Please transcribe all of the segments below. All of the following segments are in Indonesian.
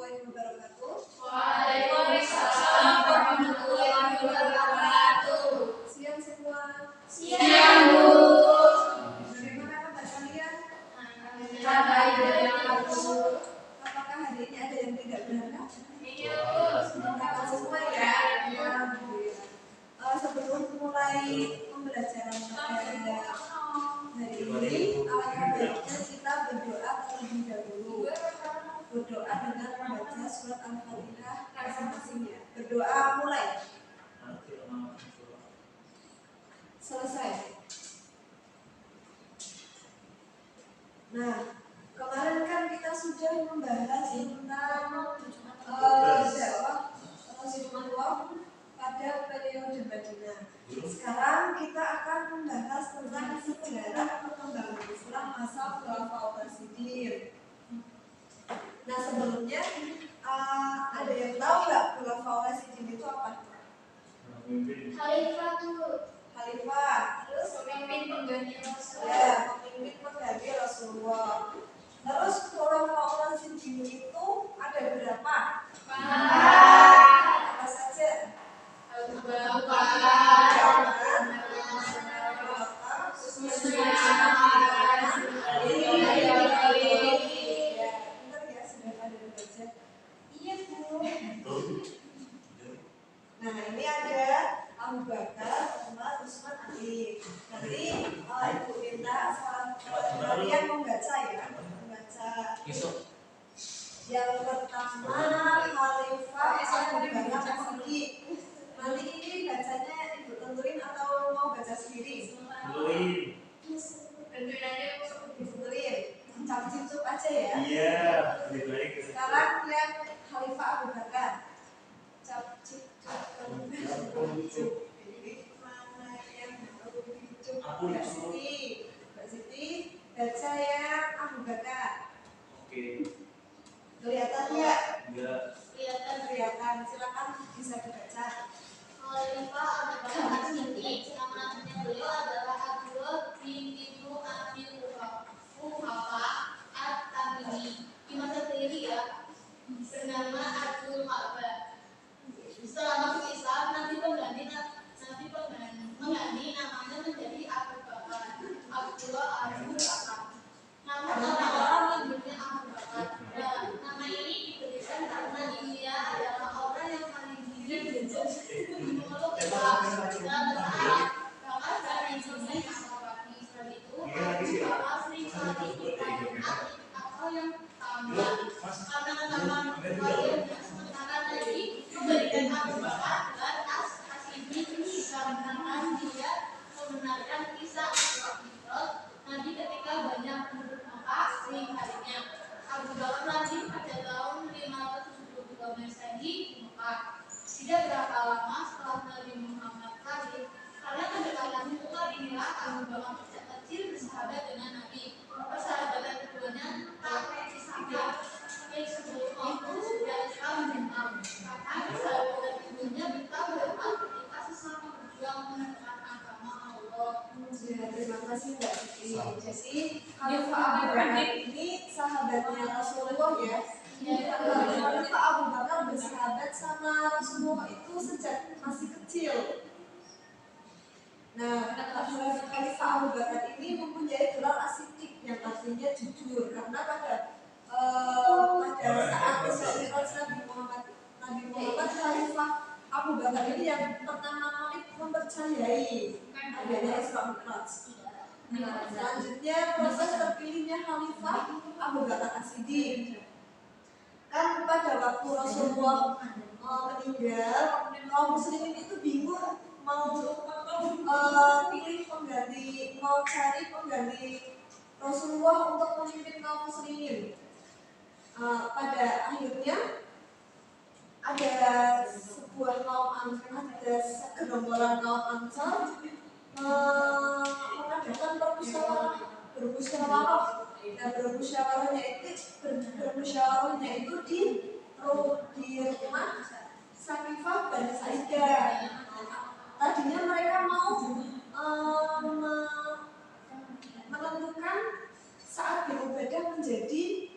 warahmatullahi wabarakatuh. Waalaikumsalam warahmatullahi wabarakatuh. Siang semua. Siang, Bu. Bagaimana kabar kalian? Alhamdulillah, Bu. Apakah hari ini ada yang tidak berangkat? Iya, Bu. Berangkat semua ya? Alhamdulillah. Sebelum mulai pembelajaran pada hari ini, alangkah baiknya kita berdoa terlebih dahulu. Berdoa dengan membaca surat Al-Fatihah masing-masing ya. Berdoa mulai. Selesai. Nah, kemarin kan kita sudah membahas tentang dakwah Rasulullah pada periode Madinah. Sekarang kita akan membahas tentang sejarah perkembangan Islam masa Khulafaur Rasyidin. Nah, sebelumnya ada yang tahu nggak Khulafaur Rasyidin itu apa? Khalifah, Bu. Khalifah, terus Pemimpin pengganti Rasul. ya, pemimpin pengganti Rasulullah. Terus Khulafaur Rasyidin itu ada berapa? Apa saja? Abu Bakar, Nah, ini ada Abu Bakar, Umar, Utsman, Ali. Nanti Ibu minta kalian membaca ya, membaca. Yang pertama Khalifah Abu Bakar As-Siddiq. Nanti ini bacanya Ibu tentuin atau mau baca sendiri? tentuin aja, Bu. Tentuin, cap-cip aja ya. Iya, lebih baik. Sekarang yang Khalifah Abu Bakar. Cap-cip. Ini mana yang lebih cukup? Mbak Siti, baca yang Abu Bakar. Oke. Kelihatan ya? Enggak. Kelihatan. Silakan bisa dibaca. Khalifah Abu Bakar As-Siddiq. Nama aslinya beliau adalah Abdullah bin Ibnu Abi Quhafa At-Tamimi. Di masa sendiri ya, bernama Abdul Ka'bah. Setelah masuk Islam, nanti mengganti namanya menjadi Abu Bakar, Abdullah Abu Bakar. Namun orang-orang menyebutnya Abu Bakar. Dan nama ini diberikan karena dia adalah orang yang paling gigih memeluk Islam dan bertaat. Bahkan dari sini Abu Bakar itu Bapak sering kali dipertanyakan atau yang tamat karena nama sementara lagi memberikan Abu Bakar dan As-Siddiq dikarenakan dia membenarkan kisah Nabi ketika banyak penduduk Makkah seringkalinya. Abu Bakar lahir pada tahun 572 Masehi di Mekah. Tidak berapa lama setelah Nabi Muhammad lahir, karena kedekatan mutual inilah Abu Bakar sejak kecil bersahabat dengan Nabi. Persahabatan keduanya tak disangka. Sebelum itu sudah Islam menentang. Karena persahabatan keduanya bertambah ketika sesama berjuang menegakkan agama Allah. Ya, terima kasih Mbak Siti. Jadi Khalifah Abu Bakar ini sahabatnya Rasulullah ya. Khalifah Abu Bakar bersahabat sama Rasulullah itu sejak masih kecil. Nah, Khalifah Abu Bakar ini mempunyai gelar As-Siddiq yang artinya jujur karena pada saat Isra Mi'raj Nabi Muhammad Khalifah Abu Bakar ini yang pertama kali mempercayai adanya Isra Mi'raj. Nah, selanjutnya proses terpilihnya Khalifah Abu Bakar As-Siddiq. Kan pada waktu Rasulullah meninggal, kaum muslimin itu bingung mau pilih pengganti, mau cari pengganti Rasulullah untuk memimpin kaum muslimin. Pada akhirnya ada sebuah ada segerombolan kaum Ansar mengadakan bermusyawarah. Nah, bermusyawarahnya itu di rumah Sakifah Bani Sa'idah. Tadinya mereka mau menentukan saat beribadah menjadi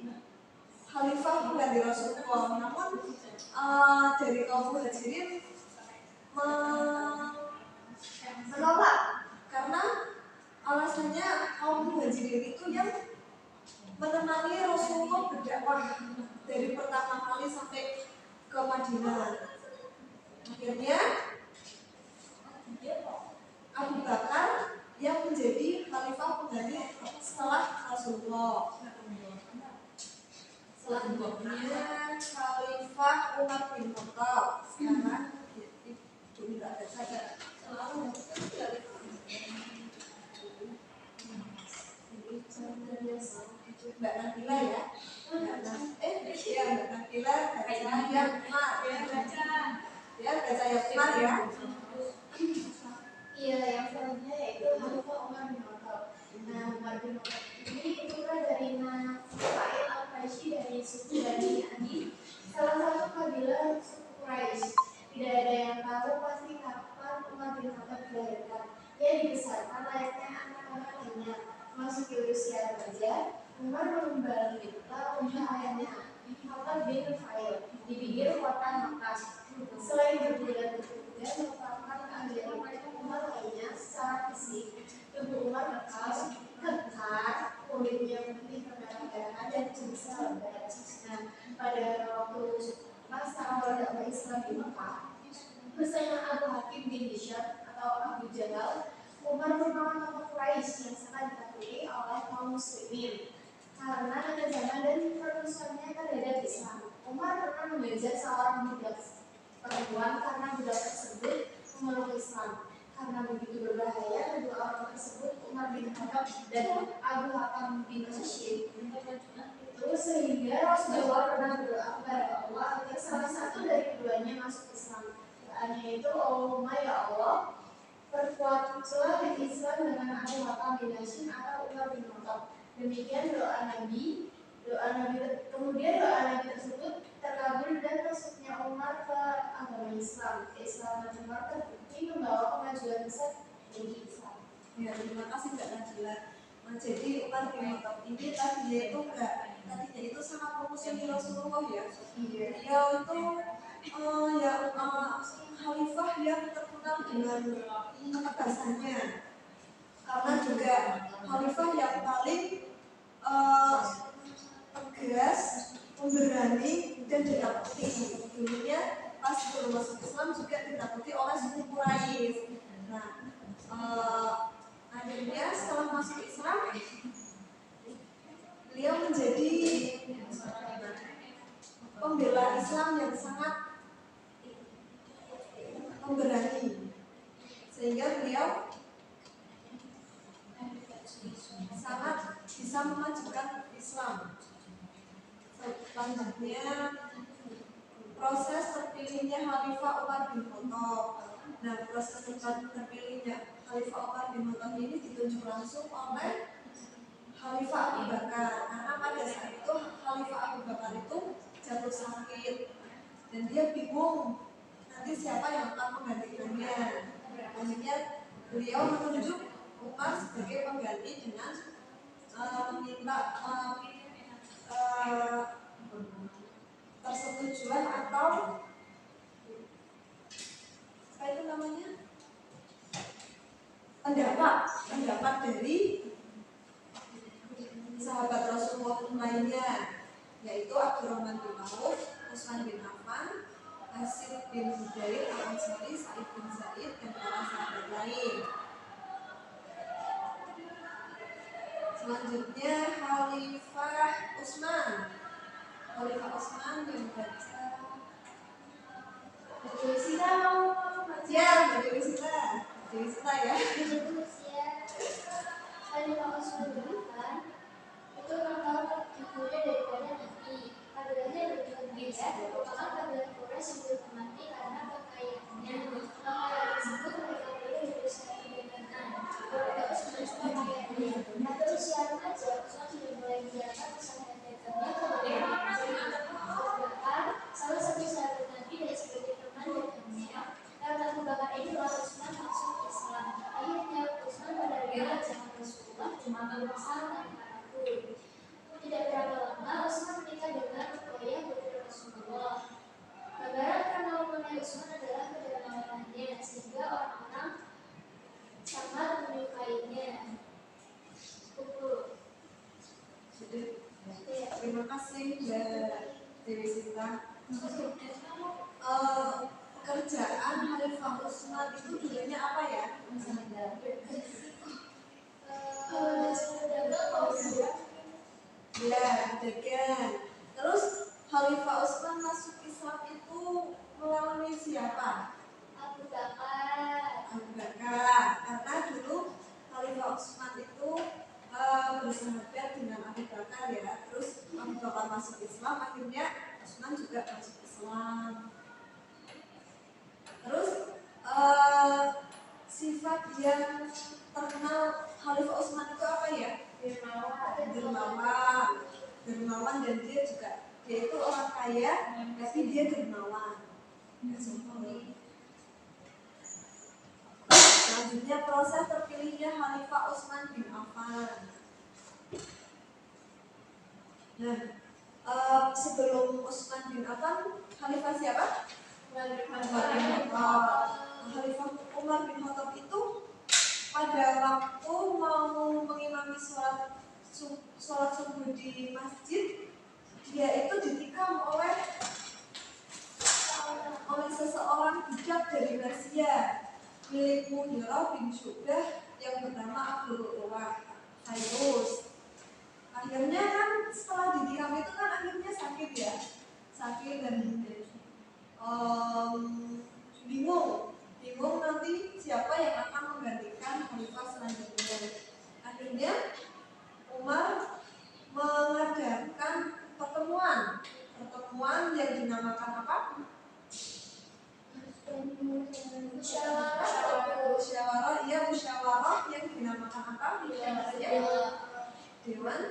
khalifah pengganti Rasulullah. Namun dari kaum muhajirin menolak karena alasannya kaum muhajirin itu yang menemani Rasulullah berdakwah dari pertama kali sampai ke Madinah. Akhirnya Abu Bakar yang menjadi khalifah pengganti setelah Rasulullah. Selanjutnya Khalifah Umar bin Khattab. Sekarang itu tidak ada saja. Mbak Nabila ya. Mbak Nabila baca yang Umar ya. Baca yang Umar ya. Iya, yang selanjutnya yaitu Khalifah Umar bin Khattab. Nah, Umar bin Khattab ini putra dari Nafail al-Quraisy dari suku Bani Adi, salah satu kabilah suku Quraisy. Tidak ada yang tahu pasti kapan Umar bin Khattab dilahirkan. Ia dibesarkan layaknya anak-anak lainnya. Memasuki usia remaja, Umar membalita unta ayahnya, Khattab bin Nufail, di pinggir kota Makkah. Selain berbulan-bulan merupakan keajaiban Umar lainnya secara fisik, tubuh Umar kekar, kulitnya putih kemerah-merahan dan kumisnya lebat. Nah, pada waktu masa awal dakwah Islam di Mekah, bersama Abu Hakim bin Hisham atau Abu Jahal, Umar merupakan tokoh Quraisy yang sangat ditakuti oleh kaum muslimin karena kekejaman dan perusahaannya terhadap Islam. Umar pernah mengejar seorang budak perempuan karena budak tersebut memeluk Islam. Karena begitu berbahaya, kedua orang tersebut, Umar bin Khattab dan Abu Hakam bin Hisham, terus sehingga Rasulullah pernah berdoa kepada Allah agar salah satu dari keduanya masuk Islam. Doanya itu, Allahumma ya Allah, perkuatlah Islam dengan Abu Hakam bin Hisham atau Umar bin Khattab. Demikian doa Nabi. Kemudian doa Nabi tersebut terkabul dan masuknya Umar ke agama Islam. Keislaman Umar terbukti membawa kemajuan besar bagi Islam. Ya, terima kasih Mbak Najila. Jadi Umar bin Khattab ini tadinya itu sangat memusuhi Rasulullah ya. Dia itu khalifah yang terkenal dengan ketegasannya. Karena juga khalifah yang paling tegas, pemberani dan ditakuti. Dulunya pas sebelum masuk Islam juga ditakuti oleh suku Quraisy. Nah, akhirnya setelah masuk Islam, beliau menjadi pembela Islam yang sangat pemberani, sehingga beliau sangat bisa memajukan Islam. Selanjutnya proses terpilihnya Khalifah Umar bin Khattab. Nah, proses terpilihnya Khalifah Umar bin Khattab ini ditunjuk langsung oleh Khalifah Abu Bakar. Karena pada saat itu Khalifah Abu Bakar itu jatuh sakit dan dia bingung nanti siapa yang akan menggantikannya. Akhirnya beliau menunjuk Umar sebagai pengganti dengan meminta persetujuan atau apa itu namanya, pendapat dari sahabat Rasulullah lainnya, yaitu Abdurrahman bin Auf, Utsman bin Affan, Asyid bin Hudair, Al-Ansari, Sa'id bin Zaid, dan para sahabat lain. Selanjutnya Khalifah Utsman. Khalifah Utsman yang baca Dewi Sita mau baca? Ya, Dewi Sita ya. Khalifah Utsman bin Affan itu nama ibunya daripada Nabi. Kabilahnya berbeda, merupakan kabilah Quraisy yang dihormati karena kekayaannya. Makalah tersebut mereka pilih berusaha dengan keluarga Utsman sebagai kekayaannya. Atau usia remaja, Utsman sudah mulai Terima kasih Mbak Dewi Sinta. Pekerjaan Khalifah Utsman itu dulunya apa ya? Ya, dagang. Terus Khalifah Utsman masuk Islam itu melalui siapa? Abu Bakar. Abu Bakar. Karena dulu Khalifah Utsman itu bersahabat dengan Abu Bakar ya. Terus Abu Bakar masuk Islam, akhirnya Utsman juga masuk Islam. Terus sifat yang terkenal Khalifah Utsman itu apa ya? Dermawan, dan dia itu orang kaya, tapi dia dermawan. Selanjutnya proses terpilihnya Khalifah Utsman bin Affan. Nah, sebelum Utsman bin Affan, Khalifah siapa? Umar bin Khattab. Khalifah Umar bin Khattab itu pada waktu mau mengimami sholat subuh di masjid, dia itu ditikam oleh seseorang budak dari Persia milik Mughirah bin Syu'bah yang bernama Abdul Fairuz. Akhirnya kan setelah ditikam itu kan akhirnya sakit dan bingung nanti siapa yang akan menggantikan khalifah selanjutnya. Akhirnya Umar mengadakan pertemuan yang dinamakan apa? Musyawarah yang dinamakan apa? Dewan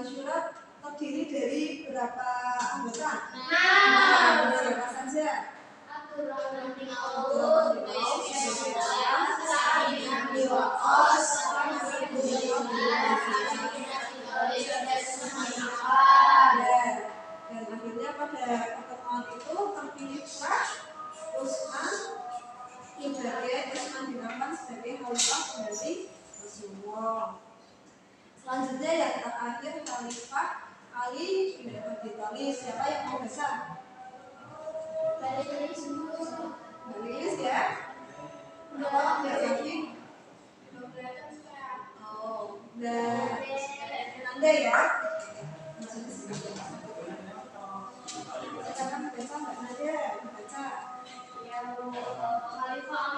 Syura terdiri dari berapa anggota? Siapa saja? Abdurrahman bin Auf, Sa'ad bin Abi Waqqas, dan akhirnya pada pertemuan itu terpilih Utsman bin Affan sebagai khalifah dari Rasulullah. Selanjutnya yang terakhir Khalifah Ali bin Abi Thalib. Siapa yang mau baca? Balilis ya? Enggak yakin? Oh, dan Anda ya? Kita kan baca Mbak Nadia, baca. Khalifah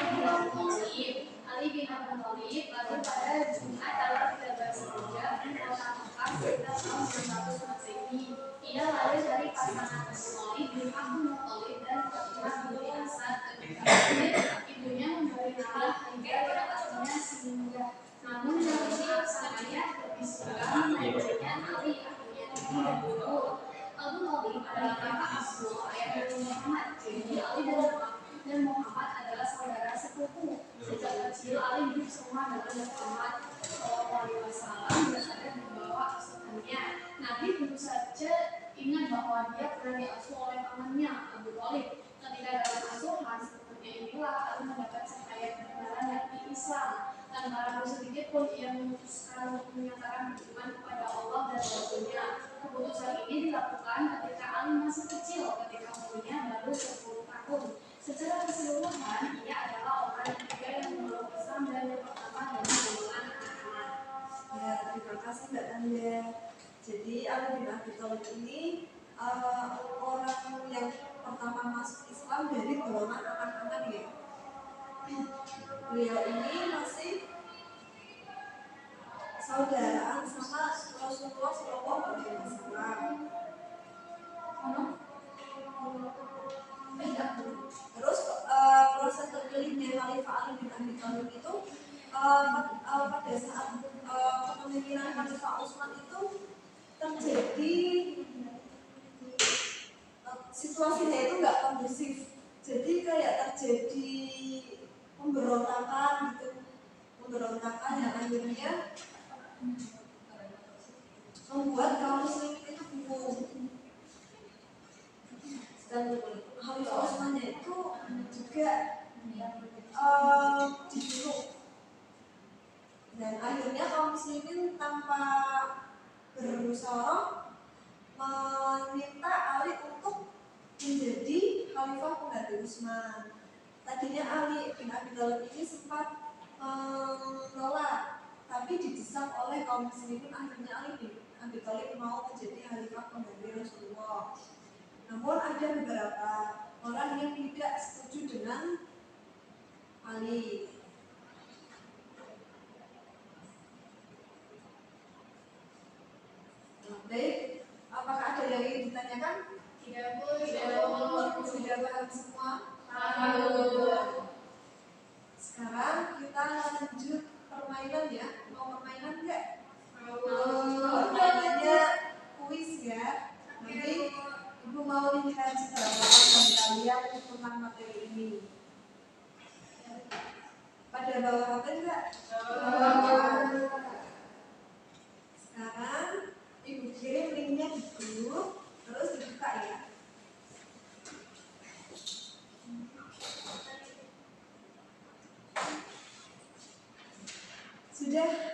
Ali bin Abi Thalib lahir pada Jumat tanggal 13 Rajab di kota Mekah sekitar tahun 900 Masehi. Ia lahir dari pasangan Abu Thalib bin Abdul Muthalib dan Fatimah binti Asad. Ketika lahir, ibunya memberi nama Haidar yang artinya singgah. Namun karena sang ayah lebih suka menamainya Ali, akhirnya dibunuh dulu. Abu Thalib adalah kakak Abdullah ayah dari Muhammad. Jadi Ali dan Muhammad adalah saudara sepupu. Sejak kecil Ali hidup semua dengan Muhammad SAW dan ada di bawah asuhannya. Nabi tentu saja ingat bahwa dia pernah diasuh oleh pamannya Abu Thalib. Ketika dalam asuhan seperti inilah Ali mendapat cahaya kebenaran yakni Islam. Tanpa ragu sedikit pun ia memutuskan untuk menyatakan beriman kepada Allah dan Rasulnya. Keputusan ini dilakukan ketika Ali masih kecil, ketika umurnya baru 10 tahun. Secara keseluruhan, ia adalah orang ketiga yang memeluk Islam dan yang pertama dari golongan anak-anak. Ya, terima kasih Mbak Anda. Jadi Ali bin Abi Thalib ini orang yang pertama masuk Islam dari golongan anak-anak ya. Beliau ini masih saudaraan sama Rasulullah SAW. Terus proses terpilihnya Khalifah Ali bin Abi Thalib itu pada saat kepemimpinan Khalifah Utsman itu terjadi situasinya itu nggak kondusif. Jadi kayak terjadi pemberontakan yang akhirnya membuat kaum muslimin itu bingung. Dan Khalifah Utsman itu juga dibunuh. Dan akhirnya kaum muslimin tanpa bermusyawarah meminta Ali untuk menjadi khalifah pengganti Utsman. Tadinya Ali bin Abi Thalib ini sempat menolak, tapi didesak oleh kaum muslimin. Akhirnya Ali bin Abi Thalib mau menjadi khalifah pengganti Rasulullah. Namun ada beberapa orang yang tidak setuju dengan Ali. Baik, apakah ada yang ingin ditanyakan? Tidak Bu. Sudah paham semua? Sekarang kita lanjut permainan ya. Mau permainan enggak? Permainannya kuis ya. Nanti Ibu mau lihat seberapa paham kalian tentang materi ini. Pada bawah HP enggak? Sekarang Ibu kirim linknya di grup, terus dibuka ya. Sudah